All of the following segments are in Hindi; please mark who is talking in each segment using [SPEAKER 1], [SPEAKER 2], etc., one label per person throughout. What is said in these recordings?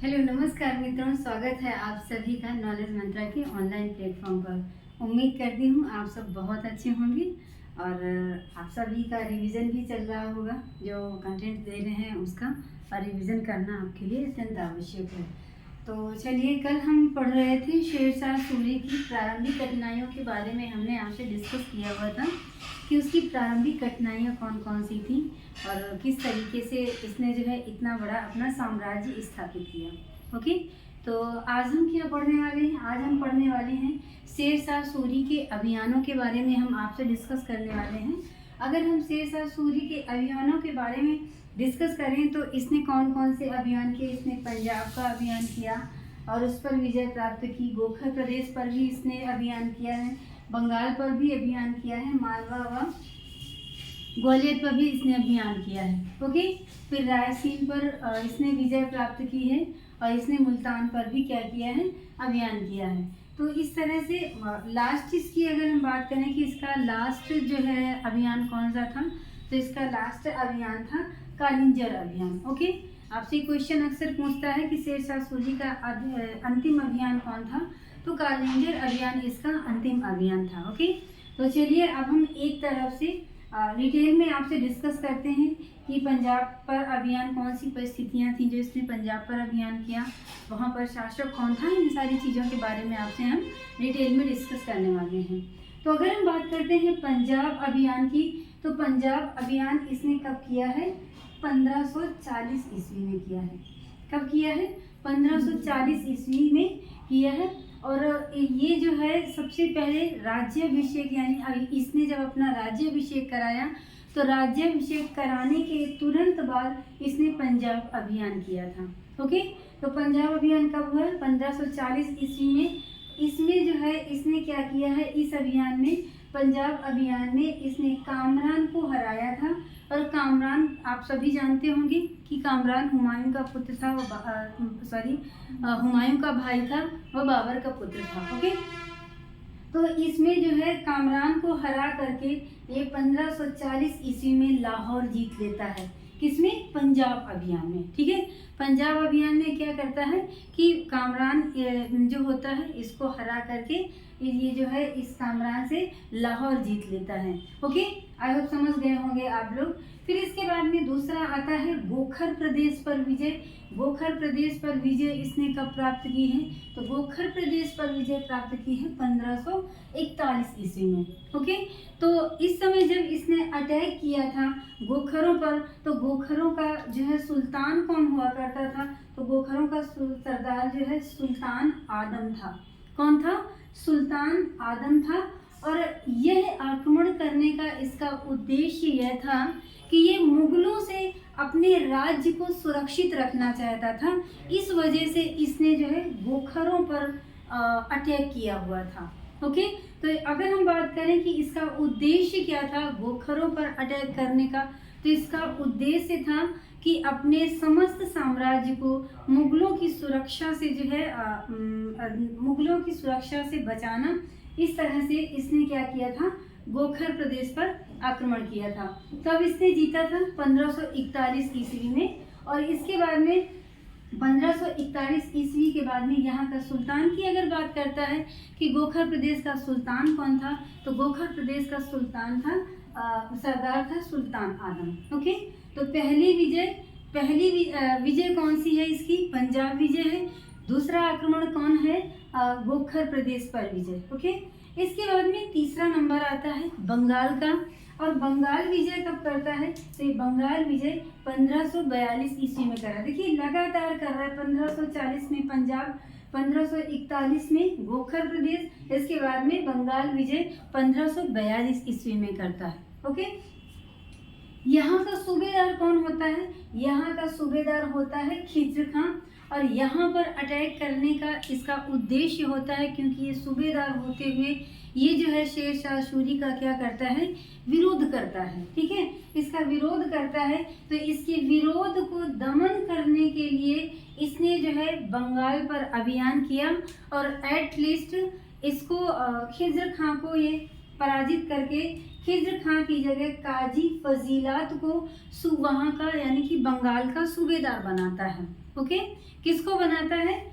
[SPEAKER 1] हेलो नमस्कार मित्रों, स्वागत है आप सभी का नॉलेज मंत्रा के ऑनलाइन प्लेटफॉर्म पर। उम्मीद करती हूँ आप सब बहुत अच्छे होंगे और आप सभी का रिवीजन भी चल रहा होगा। जो कंटेंट दे रहे हैं उसका और रिवीजन करना आपके लिए अत्यंत आवश्यक है। तो चलिए, कल हम पढ़ रहे थे शेरशाह सूरी की प्रारंभिक कठिनाइयों के बारे में। हमने आपसे डिस्कस किया हुआ था कि उसकी प्रारंभिक कठिनाइयाँ कौन कौन सी थी और किस तरीके से इसने जो है इतना बड़ा अपना साम्राज्य स्थापित किया। ओके, तो आज हम क्या पढ़ने वाले हैं? आज हम पढ़ने वाले हैं शेरशाह सूरी के अभियानों के बारे में। हम आपसे डिस्कस करने वाले हैं। अगर हम शेरशाह सूरी के अभियानों के बारे में डिस्कस करें तो इसने कौन कौन से अभियान किए। इसने पंजाब का अभियान किया और उस पर विजय प्राप्त की। गोखर प्रदेश पर भी इसने अभियान किया है, बंगाल पर भी अभियान किया है, मालवा व ग्वालियर पर भी इसने अभियान किया है। ओके, फिर रायसीन पर इसने विजय प्राप्त की है और इसने मुल्तान पर भी क्या किया है? अभियान किया है। तो इस तरह से लास्ट इसकी अगर हम बात करें कि इसका लास्ट जो है अभियान कौन सा था, तो इसका लास्ट अभियान था कालिंजर अभियान। ओके, आपसे क्वेश्चन अक्सर पूछता है कि शेरशाह सूरी का अंतिम अभियान कौन था, तो कालिंजर अभियान इसका अंतिम अभियान था। ओके, तो चलिए अब हम एक तरफ से डिटेल में आपसे डिस्कस करते हैं कि पंजाब पर अभियान कौन सी परिस्थितियां थी जो इसने पंजाब पर अभियान किया, वहां पर शासक कौन था। इन सारी चीज़ों के बारे में आपसे हम डिटेल में डिस्कस करने वाले हैं। तो अगर हम बात करते हैं पंजाब अभियान की, तो पंजाब अभियान इसने कब किया है? 1540 ईस्वी में किया है। कब किया है? 1540 ईस्वी में किया है। और ये जो है सबसे पहले राज्याभिषेक, यानी इसने जब अपना राज्याभिषेक कराया तो राज्याभिषेक कराने के तुरंत बाद इसने पंजाब अभियान किया था। ओके, तो पंजाब अभियान कब हुआ? 1540 ईस्वी में। इसमें जो है इसने क्या किया है? इस अभियान में, पंजाब अभियान में इसने कामरान को हराया था। और कामरान आप सभी जानते होंगे कि कामरान हुमायूं का पुत्र था, हुमायूं का भाई था, वह बाबर का पुत्र था। ओके, तो इसमें जो है कामरान को हरा करके ये 1540 ईस्वी में लाहौर जीत लेता है। किसमें? पंजाब अभियान में। ठीक है, पंजाब अभियान में क्या करता है कि कामरान जो होता है इसको हरा करके ये जो है इस कामरान से लाहौर जीत लेता है। ओके, आई होप समझ गए होंगे आप लोग। फिर इसके बाद में दूसरा आता है गोखर प्रदेश पर विजय। गोखर प्रदेश पर विजय इसने कब प्राप्त की है? तो गोखर प्रदेश पर विजय प्राप्त की है 1541 ईस्वी में। ओके, तो इस समय जब इसने अटैक किया था गोखरों पर, तो गोखरों का जो है सुल्तान कौन हुआ करता था? तो गोखरों का सरदार जो है सुल्तान आदम था। कौन था? सुल्तान आदम था। और यह आक्रमण करने का इसका उद्देश्य यह था कि ये मुगलों से अपने राज्य को सुरक्षित रखना चाहता था। इस वजह से इसने जो है गोखरों पर अटैक किया हुआ था। ओके, तो अगर हम बात करें कि इसका उद्देश्य क्या था गोखरों पर अटैक करने का, तो इसका उद्देश्य था कि अपने समस्त साम्राज्य को मुगलों की सुरक्षा से जो है मुगलों की सुरक्षा से बचाना। इस तरह से इसने क्या किया था? गोखर प्रदेश पर आक्रमण किया था। तब इसने जीता था 1541 ईस्वी में। और इसके बाद में 1541 ईस्वी के बाद में यहाँ का सुल्तान की अगर बात करता है कि गोखर प्रदेश का सुल्तान कौन था, तो गोखर प्रदेश का सुल्तान था सरदार था सुल्तान आदम। ओके, तो पहली विजय कौन सी है इसकी? पंजाब विजय है। दूसरा आक्रमण कौन है? गोखर प्रदेश पर विजय। ओके, इसके बाद में तीसरा नंबर आता है बंगाल का। और बंगाल विजय कब करता है? तो ये बंगाल विजय 1542 ईस्वी में करा। देखिए लगातार कर रहा है। 1540 में पंजाब, 1541 में गोखर प्रदेश, इसके बाद में बंगाल विजय 1542 ईस्वी में करता है। ओके, यहाँ का सूबेदार कौन होता है? यहाँ का सूबेदार होता है खिज्र खां। और यहाँ पर अटैक करने का इसका उद्देश्य होता है, क्योंकि ये सूबेदार होते हुए ये जो है शेरशाह सूरी का क्या करता है? विरोध करता है। ठीक है, इसका विरोध करता है। तो इसके विरोध को दमन करने के लिए इसने जो है बंगाल पर अभियान किया और एटलीस्ट इसको खिज्र खां को ये पराजित करके खिज्र खां की जगह काजी फजीलात को वहाँ का यानी कि बंगाल का सूबेदार बनाता है। ओके, किसको बनाता है?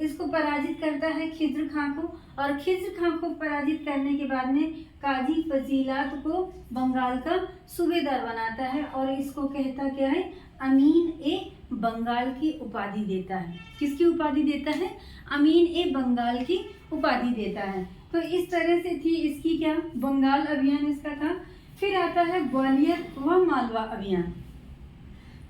[SPEAKER 1] इसको पराजित करता है खिज्र खां को, और खिज्र खां को पराजित करने के बाद में काजी फजीलात को बंगाल का सूबेदार बनाता है और इसको कहता क्या है? अमीन ए बंगाल की उपाधि देता है। किसकी उपाधि देता है? अमीन ए बंगाल की उपाधि देता है। तो इस तरह से थी इसकी क्या, बंगाल अभियान इसका था। फिर आता है ग्वालियर व मालवा अभियान।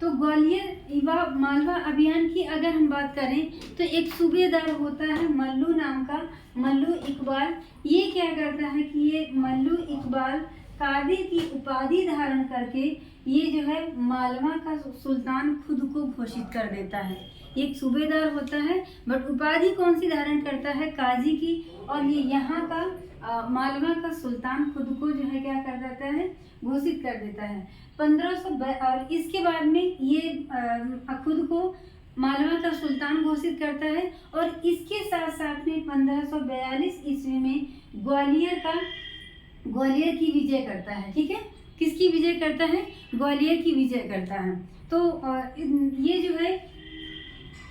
[SPEAKER 1] तो ग्वालियर व मालवा अभियान की अगर हम बात करें तो एक सूबेदार होता है मल्लू नाम का, मल्लू इकबाल। ये क्या करता है कि ये मल्लू इकबाल कादिर की उपाधि धारण करके ये जो है मालवा का सुल्तान खुद को घोषित कर देता है। एक सूबेदार होता है बट उपाधि कौन सी धारण करता है? काजी की। और ये यहाँ का मालवा का सुल्तान खुद को जो है क्या कर देता है? घोषित कर देता है 1500। और इसके बाद में ये खुद को मालवा का सुल्तान घोषित करता है और इसके साथ साथ में 1542 ईस्वी में ग्वालियर की विजय करता है। ठीक है, किसकी विजय करता है? ग्वालियर की विजय करता है। तो ये जो है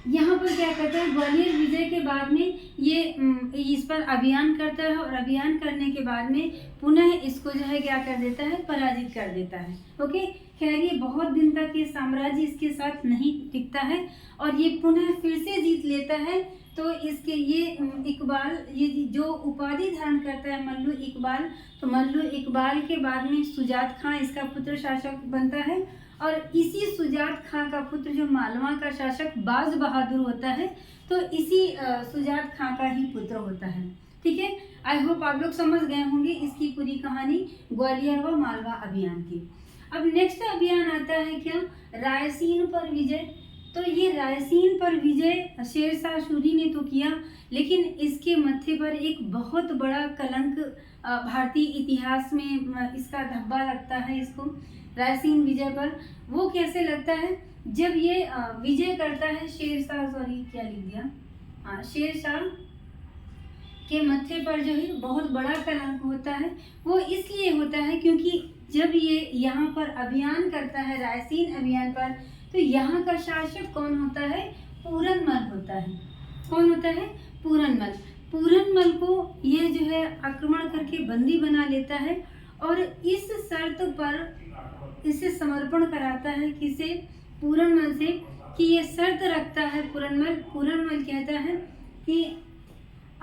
[SPEAKER 1] यहाँ पर क्या करता है? ग्वालियर विजय के बाद में ये इस पर अभियान करता है और अभियान करने के बाद में पुनः इसको जो है क्या कर देता है? पराजित कर देता है। ओके, खैर ये बहुत दिन तक ये साम्राज्य इसके साथ नहीं टिकता है और ये पुनः फिर से जीत लेता है। तो इसके ये इकबाल, ये जो उपाधि धारण करता है मल्लू इकबाल, तो मल्लू इकबाल के बाद में सुजात खां इसका पुत्र शासक बनता है और इसी सुजात खां का पुत्र जो मालवा का शासक बाज बहादुर होता है, तो इसी सुजात खां का ही पुत्र होता है। ठीक है, आई होप आप लोग समझ गए होंगे इसकी पूरी कहानी ग्वालियर व मालवा अभियान की। अब नेक्स्ट अभियान आता है क्या? रायसीन पर विजय। तो ये रायसीन पर विजय शेरशाह सूरी ने तो किया, लेकिन इसके मत्थे पर एक बहुत बड़ा कलंक भारतीय इतिहास में इसका धब्बा लगता है इसको, रायसीन विजय पर। वो कैसे लगता है? जब ये विजय करता है शेरशाह, सॉरी क्या लिख दिया, हाँ, शेरशाह के मत्थे पर जो है बहुत बड़ा कलंक होता है। वो इसलिए होता है क्योंकि जब ये यहाँ पर अभियान करता है रायसीन अभियान पर, तो यहाँ का शासक कौन होता है? पूरनमल होता है। कौन होता है? पूरनमल। पूरनमल को ये जो है आक्रमण करके बंदी बना लेता है और इस शर्त पर इसे समर्पण कराता है किसे? पूरनमल से, कि ये शर्त रखता है पूरनमल कहता है कि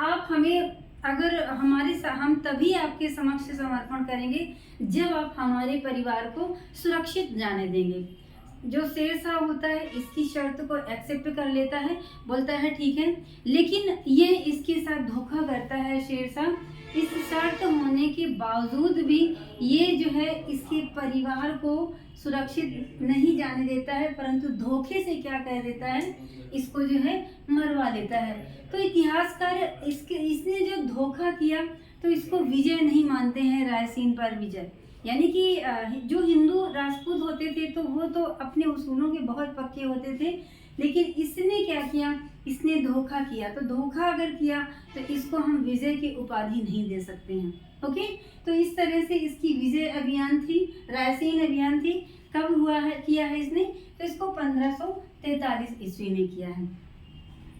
[SPEAKER 1] आप हमें, अगर हम तभी आपके समक्ष समर्पण करेंगे जब आप हमारे परिवार को सुरक्षित जाने देंगे। जो शेरशाह होता है इसकी शर्त को एक्सेप्ट कर लेता है, बोलता है ठीक है, लेकिन ये इसके साथ धोखा करता है शेरशाह। इस शर्त होने के बावजूद भी ये जो है इसके परिवार को सुरक्षित नहीं जाने देता है, परंतु धोखे से क्या कर देता है? इसको जो है मरवा लेता है। तो इतिहासकार इसने जो धोखा किया तो इसको विजय नहीं मानते हैं, रायसीन पर विजय। यानी कि जो हिंदू राजपूत होते थे तो वो तो अपने उसूलों के बहुत पक्के होते थे, लेकिन इसने क्या किया? इसने धोखा किया। तो धोखा अगर किया तो इसको हम विजय की उपाधि नहीं दे सकते हैं। ओके, तो इस तरह से इसकी विजय अभियान थी, रायसीन अभियान थी। कब हुआ है, किया है इसने? तो इसको 1543 ईस्वी में किया है।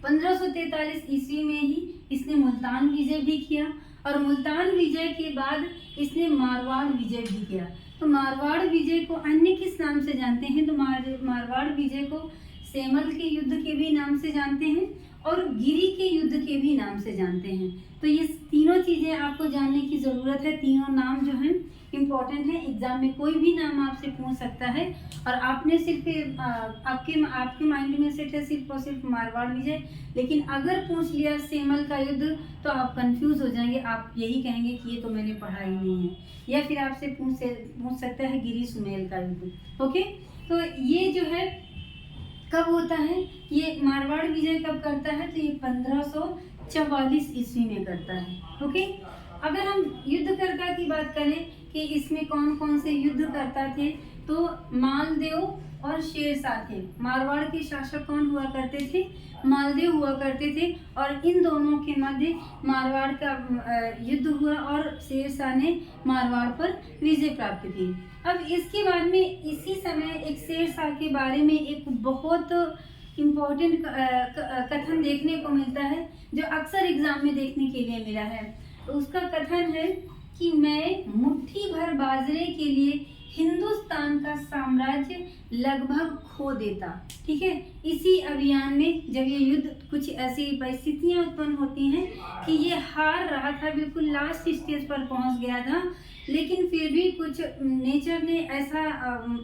[SPEAKER 1] 1543 ईस्वी में ही इसने मुल्तान विजय भी किया और मुल्तान विजय के बाद इसने मारवाड़ विजय भी किया। तो मारवाड़ विजय को अन्य किस नाम से जानते हैं? तो मारवाड़ विजय को सेमल के युद्ध के भी नाम से जानते हैं और गिरी के युद्ध के भी नाम से जानते हैं। तो ये तीनों चीज़ें आपको जानने की ज़रूरत है। तीनों नाम जो हैं इम्पॉर्टेंट है, एग्जाम में कोई भी नाम आपसे पूछ सकता है और आपने सिर्फ आपके माइंड में सेट है सिर्फ और सिर्फ मारवाड़ विजय। लेकिन अगर पूछ लिया सेमल का युद्ध तो आप कंफ्यूज हो जाएंगे, आप यही कहेंगे कि ये तो मैंने पढ़ा ही नहीं है। या फिर आपसे पूछ सकता है गिरी सुमेल का युद्ध। ओके, तो ये जो है कब होता है? ये मारवाड़ विजय कब करता है? तो ये 1544 ईस्वी में करता है। ओके, अगर हम युद्धकर्ता की बात करें कि इसमें कौन कौन से युद्ध करता थे, तो मालदेव और शेरशाह थे। मारवाड़ के शासक कौन हुआ करते थे? मालदेव हुआ करते थे। और इन दोनों के मध्य मारवाड़ का युद्ध हुआ और शेरशाह ने मारवाड़ पर विजय प्राप्त की। अब इसके बाद में इसी समय एक शेरशाह के बारे में एक बहुत इम्पोर्टेंट कथन देखने को मिलता है, जो अक्सर एग्जाम में देखने के लिए मिला है। तो उसका कथन है कि मैं मुट्ठी भर बाजरे के लिए हिंदुस्तान का साम्राज्य लगभग खो देता। ठीक है, इसी अभियान में जब ये युद्ध, कुछ ऐसी परिस्थितियां उत्पन्न होती हैं कि ये हार रहा था, बिल्कुल लास्ट स्टेज पर पहुंच गया था, लेकिन फिर भी कुछ नेचर ने ऐसा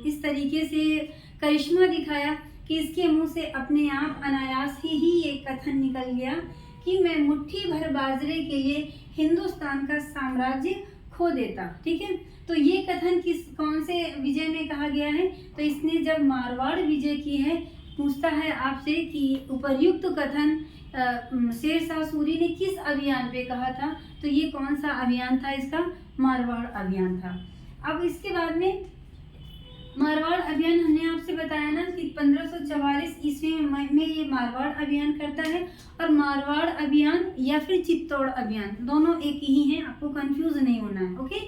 [SPEAKER 1] इस तरीके से करिश्मा दिखाया कि इसके मुंह से अपने आप अनायास ही ये कथन निकल गया कि मैं मुट्ठी भर बाजरे के लिए हिंदुस्तान का साम्राज्य खो देता। ठीक है, तो ये कथन कौन से विजय में कहा गया है? तो इसने जब मारवाड़ विजय की है, पूछता है आपसे कि उपर्युक्त कथन शेरशाह सूरी ने किस अभियान पे कहा था? तो ये कौन सा अभियान था? इसका मारवाड़ अभियान था। अब इसके बाद में मारवाड़ अभियान हमने आपसे बताया ना कि 1544 ईस्वी में ये मारवाड़ अभियान करता है। और मारवाड़ अभियान या फिर चित्तौड़ अभियान दोनों एक ही हैं, आपको कंफ्यूज नहीं होना है। ओके,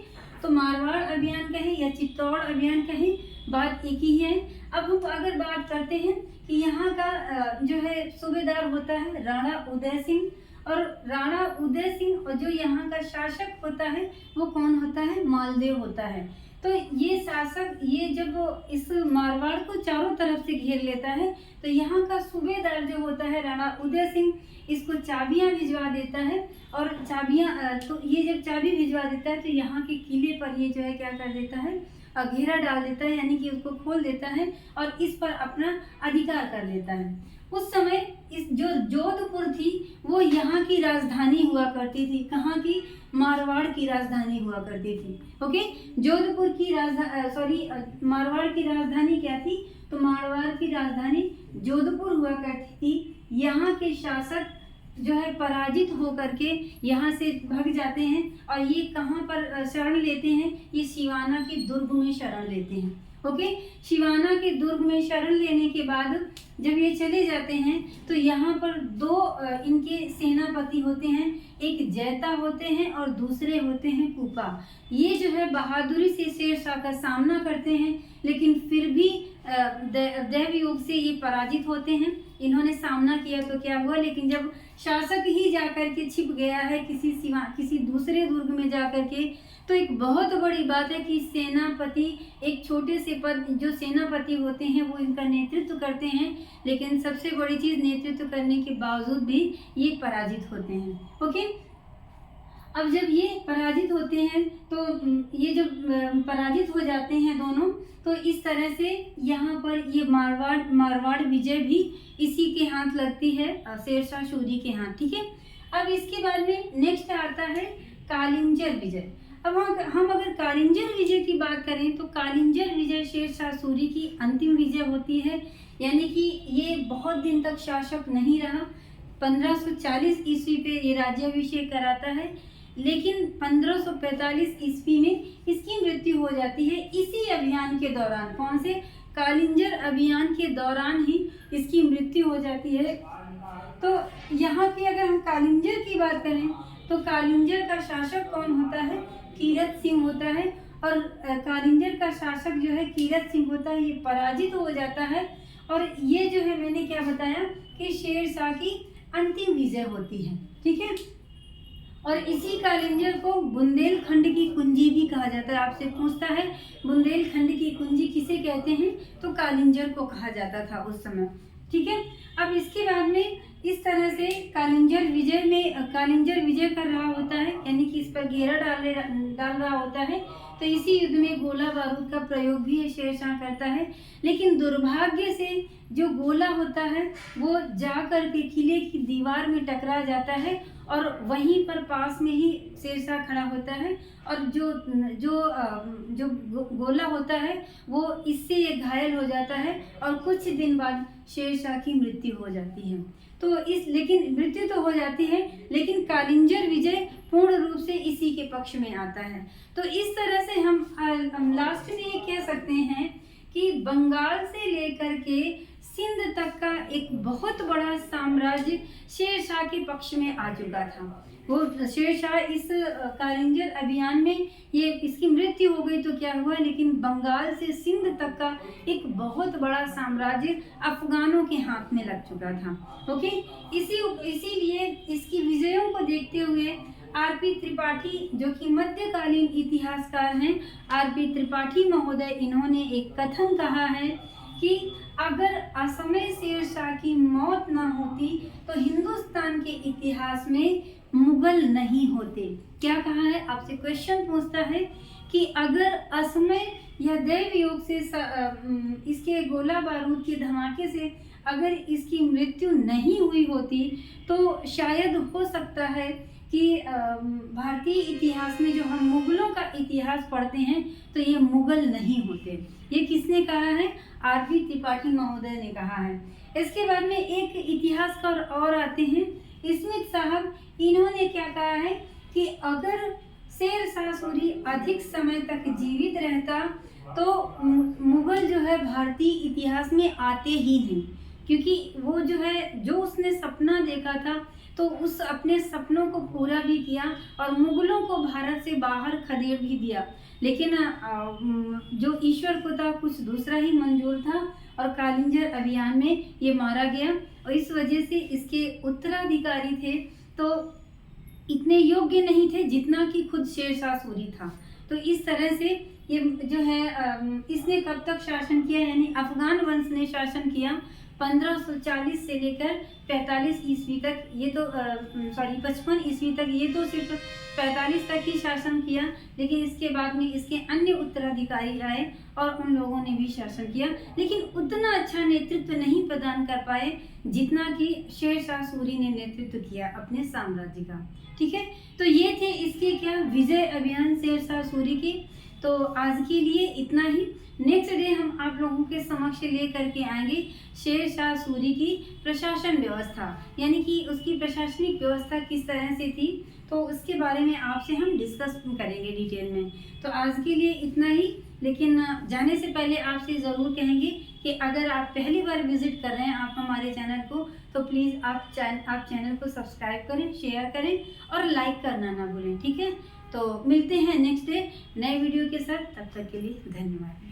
[SPEAKER 1] तो मारवाड़ अभियान कहें या चित्तौड़ अभियान कहें, बात एक ही है। अब हम अगर बात करते हैं कि यहाँ का जो है सूबेदार होता है राणा उदय सिंह, और राणा उदय सिंह और जो यहाँ का शासक होता है वो कौन होता है? मालदेव होता है। तो ये शासक ये जब इस मारवाड़ को चारों तरफ से घेर लेता है, तो यहाँ का सूबेदार जो होता है राणा उदय सिंह, इसको चाबियां भिजवा देता है। और चाबियां, तो ये जब चाबी भिजवा देता है तो यहाँ के किले पर ये जो है क्या कर देता है? घेरा डाल देता है, यानी कि उसको खोल देता है और इस पर अपना अधिकार कर लेता है। उस समय इस जो जोधपुर थी वो यहाँ की राजधानी हुआ करती थी। कहाँ की? मारवाड़ की राजधानी हुआ करती थी। ओके, जोधपुर की मारवाड़ की राजधानी क्या थी? तो मारवाड़ की राजधानी जोधपुर हुआ करती थी। यहाँ के शासक जो है पराजित होकर के यहाँ से भाग जाते हैं और ये कहाँ पर शरण लेते हैं? ये सिवाना के दुर्ग में शरण लेते हैं। ओके, शिवाना के दुर्ग में शरण लेने के बाद जब ये चले जाते हैं तो यहाँ पर दो इनके सेनापति होते हैं, एक जैता होते हैं और दूसरे होते हैं कुपा। ये जो है बहादुरी से शेरशाह का सामना करते हैं, लेकिन फिर भी दैव योग से ये पराजित होते हैं। इन्होंने सामना किया तो क्या हुआ, लेकिन जब शासक ही जाकर के छिप गया है किसी दूसरे दुर्ग में जाकर के, तो एक बहुत बड़ी बात है कि सेनापति एक छोटे से पद, जो सेनापति होते हैं वो इनका नेतृत्व करते हैं, लेकिन सबसे बड़ी चीज नेतृत्व करने के बावजूद भी ये पराजित होते हैं। ओके, अब जब ये पराजित होते हैं तो ये जब पराजित हो जाते हैं दोनों, तो इस तरह से यहाँ पर ये मारवाड़ विजय भी इसी के हाथ लगती है, शेरशाह सूरी के हाथ। ठीक है, अब इसके बाद में नेक्स्ट आता है कालिंजर विजय। अब हम अगर कालिंजर विजय की बात करें तो कालिंजर विजय शेरशाह सूरी की अंतिम विजय होती है, यानी कि ये बहुत दिन तक शासक नहीं रहा। 1540 ईस्वी पे ये राज्याभिषेक कराता है, लेकिन 1545 ईस्वी में इसकी मृत्यु हो जाती है। इसी अभियान के दौरान, कौन से? कालिंजर अभियान के दौरान ही इसकी मृत्यु हो जाती है। तो यहाँ की अगर हम कालिंजर की बात करें तो कालिंजर का शासक कौन होता है? कीरत सिंह होता है। और कालिंजर का शासक जो है कीरत सिंह होता है, ये पराजित हो जाता है। और ये जो है मैंने क्या बताया कि शेरशाह की अंतिम विजय होती है। ठीक है, और इसी कालिंजर को बुंदेलखंड की कुंजी भी कहा जाता है। आपसे पूछता है बुंदेलखंड की कुंजी किसे कहते हैं? तो कालिंजर को कहा जाता था उस समय। ठीक है, अब इसके बाद में इस तरह से कालिंजर विजय कर रहा होता है, यानी कि इस पर घेरा डाल रहा होता है। तो इसी युद्ध में गोला बारूद का प्रयोग भी शेरशाह करता है, लेकिन दुर्भाग्य से जो गोला होता है वो जाकर के किले की दीवार में टकरा जाता है और वहीं पर पास में ही शेरशाह खड़ा होता है। और जो गोला होता है वो इससे ये घायल हो जाता है और कुछ दिन बाद शेरशाह की मृत्यु हो जाती है। तो लेकिन मृत्यु तो हो जाती है, लेकिन कालिंजर विजय पूर्ण रूप से इसी के पक्ष में आता है। तो इस तरह से हम लास्ट में ये कह सकते हैं कि बंगाल से लेकर के सिंध तक का एक बहुत बड़ा साम्राज्य शेर शाह के पक्ष में आ चुका था। वो शेर शाह इस कालिंजर अभियान में ये इसकी मृत्यु हो गई तो क्या हुआ, लेकिन बंगाल से सिंध तक का एक बहुत बड़ा साम्राज्य अफगानों के हाथ में लग चुका था। ओके, इसीलिए इसकी विजयों को देखते हुए आरपी त्रिपाठी, जो कि मध्यकालीन इतिहासकार हैं, आरपी त्रिपाठी महोदय, इन्होंने एक कथन कहा है कि अगर असमय शेर शाह की मौत न होती तो हिंदुस्तान के इतिहास में मुगल नहीं होते। क्या कहा है, आपसे क्वेश्चन पूछता है कि अगर असमय या दैव योग से इसके गोला बारूद के धमाके से अगर इसकी मृत्यु नहीं हुई होती तो शायद हो सकता है कि भारतीय इतिहास में जो हम मुगलों का इतिहास पढ़ते हैं तो ये मुगल नहीं होते। ये किसने कहा है, आरपी त्रिपाठी महोदय ने कहा है। इसके बाद में एक इतिहासकार और आते हैं, स्मिथ साहब। इन्होंने क्या कहा है कि अगर शेर शाह सूरी अधिक समय तक जीवित रहता तो मुगल जो है भारतीय इतिहास में आते ही नहीं, क्योंकि वो जो है, जो उसने सपना देखा था तो उस अपने सपनों को पूरा भी किया और मुगलों को भारत से बाहर खदेड़ भी दिया। लेकिन जो ईश्वर को था कुछ दूसरा ही मंजूर था और कालिंजर अभियान में ये मारा गया और इस वजह से इसके उत्तराधिकारी थे तो इतने योग्य नहीं थे जितना कि खुद शेर शाह सूरी था। तो इस तरह से ये जो है इसने कब तक शासन किया, यानी अफगान वंश ने शासन किया 1540 से लेकर 45 ईस्वी तक। ये तो 55 ईस्वी तक, ये तो सिर्फ 45 तक ही शासन किया, लेकिन इसके बाद में इसके अन्य उत्तराधिकारी आए और उन लोगों ने भी शासन किया, लेकिन उतना अच्छा नेतृत्व नहीं प्रदान कर पाए जितना कि शेर शाह सूरी ने नेतृत्व किया अपने साम्राज्य का। ठीक है, तो ये थे इसके क्या विजय अभियान शेर शाह सूरी की। तो आज के लिए इतना ही। नेक्स्ट डे हम आप लोगों के समक्ष ले करके आएंगे शेर शाह सूरी की प्रशासन व्यवस्था, यानी कि उसकी प्रशासनिक व्यवस्था किस तरह से थी, तो उसके बारे में आपसे हम डिस्कस करेंगे डिटेल में। तो आज के लिए इतना ही, लेकिन जाने से पहले आपसे ज़रूर कहेंगे कि अगर आप पहली बार विजिट कर रहे हैं आप हमारे चैनल को, तो प्लीज़ आप चैनल को सब्सक्राइब करें, शेयर करें और लाइक करना ना भूलें। ठीक है, तो मिलते हैं नेक्स्ट डे नए वीडियो के साथ। तब तक के लिए धन्यवाद।